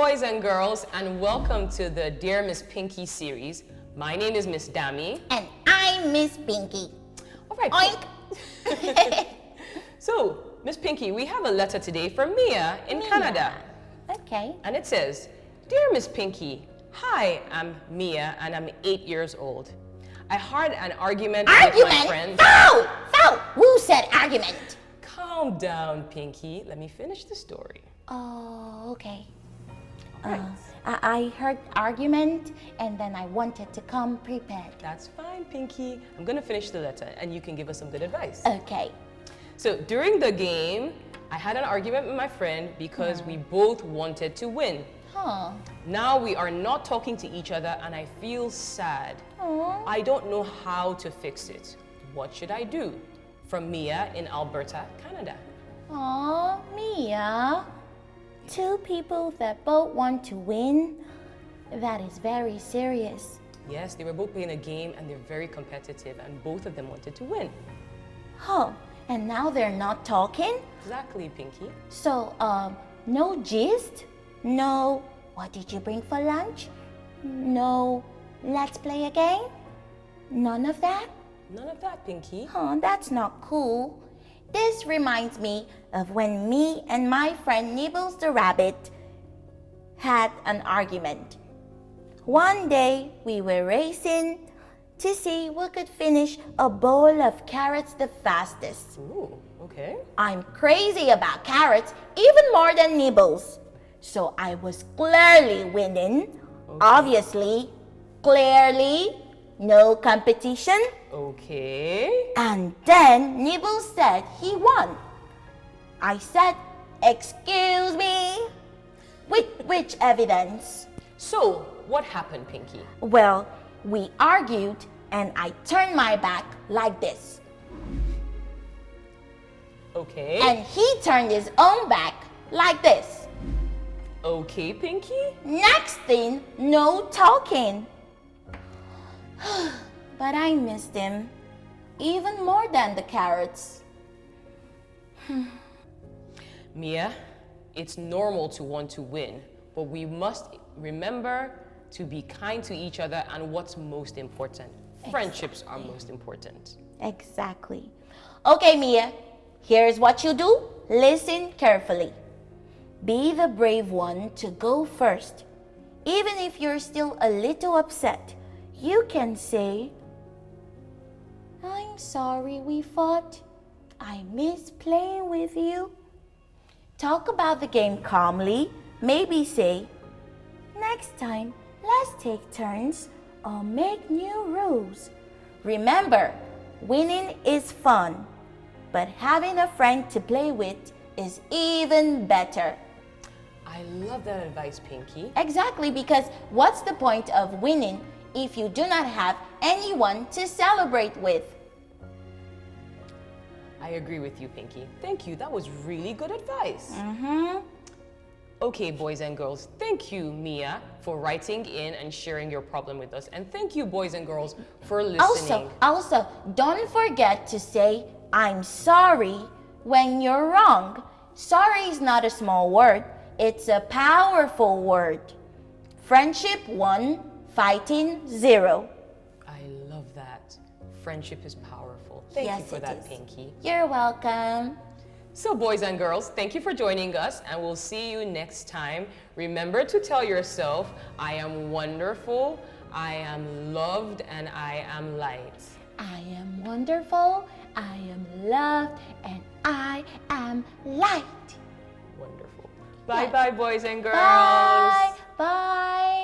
boys and girls, and welcome to the Dear Miss Pinky series. My name is Miss Dami. And I'm Miss Pinky. All right. Oink! So, Miss Pinky, we have a letter today from Mia in Canada. Okay. And it says, Dear Miss Pinky, hi, I'm Mia and I'm 8 years old. I had an argument with my friend. Foul! Foul! Who said argument? Calm down, Pinky. Let me finish the story. Oh, okay. Right. I heard argument and then I wanted to come prepared. That's fine, Pinky. I'm going to finish the letter and you can give us some good advice. Okay. So during the game, I had an argument with my friend because we both wanted to win. Huh. Now we are not talking to each other and I feel sad. Aww. I don't know how to fix it. What should I do? From Mia in Alberta, Canada. Aw, Mia. Two people that both want to win? That is very serious. Yes, they were both playing a game and they're very competitive and both of them wanted to win. Huh. And now they're not talking? Exactly, Pinky. So, no gist? No, what did you bring for lunch? No, let's play a game? None of that? None of that, Pinky. Huh, that's not cool. This reminds me of when me and my friend Nibbles the rabbit had an argument. One day we were racing to see who could finish a bowl of carrots the fastest. Ooh, okay. I'm crazy about carrots even more than Nibbles. So I was clearly winning. Okay. Obviously, clearly, no competition. Okay. And then Nibbles said he won. I said, excuse me? With which evidence? So, what happened, Pinky? Well, we argued and I turned my back like this. Okay. And he turned his own back like this. Okay, Pinky? Next thing, no talking. But I missed him, even more than the carrots. Mia, it's normal to want to win, but we must remember to be kind to each other and what's most important. Friendships are most important. Exactly. Okay, Mia, here's what you do. Listen carefully. Be the brave one to go first. Even if you're still a little upset, you can say, I'm sorry we fought. I miss playing with you. Talk about the game calmly. Maybe say, next time, let's take turns or make new rules. Remember, winning is fun, but having a friend to play with is even better. I love that advice, Pinky. Exactly, because what's the point of winning if you do not have anyone to celebrate with? I agree with you, Pinky. Thank you. That was really good advice. Okay, boys and girls, thank you, Mia, for writing in and sharing your problem with us. And thank you, boys and girls, for listening. Also, don't forget to say, I'm sorry when you're wrong. Sorry is not a small word. It's a powerful word. Friendship 1, fighting 0. I love that. Friendship is powerful. Thank you for that, Pinky. You're welcome. So, boys and girls, thank you for joining us, and we'll see you next time. Remember to tell yourself, I am wonderful, I am loved, and I am light. I am wonderful, I am loved, and I am light. Wonderful. Bye-bye, boys and girls. Bye. Bye.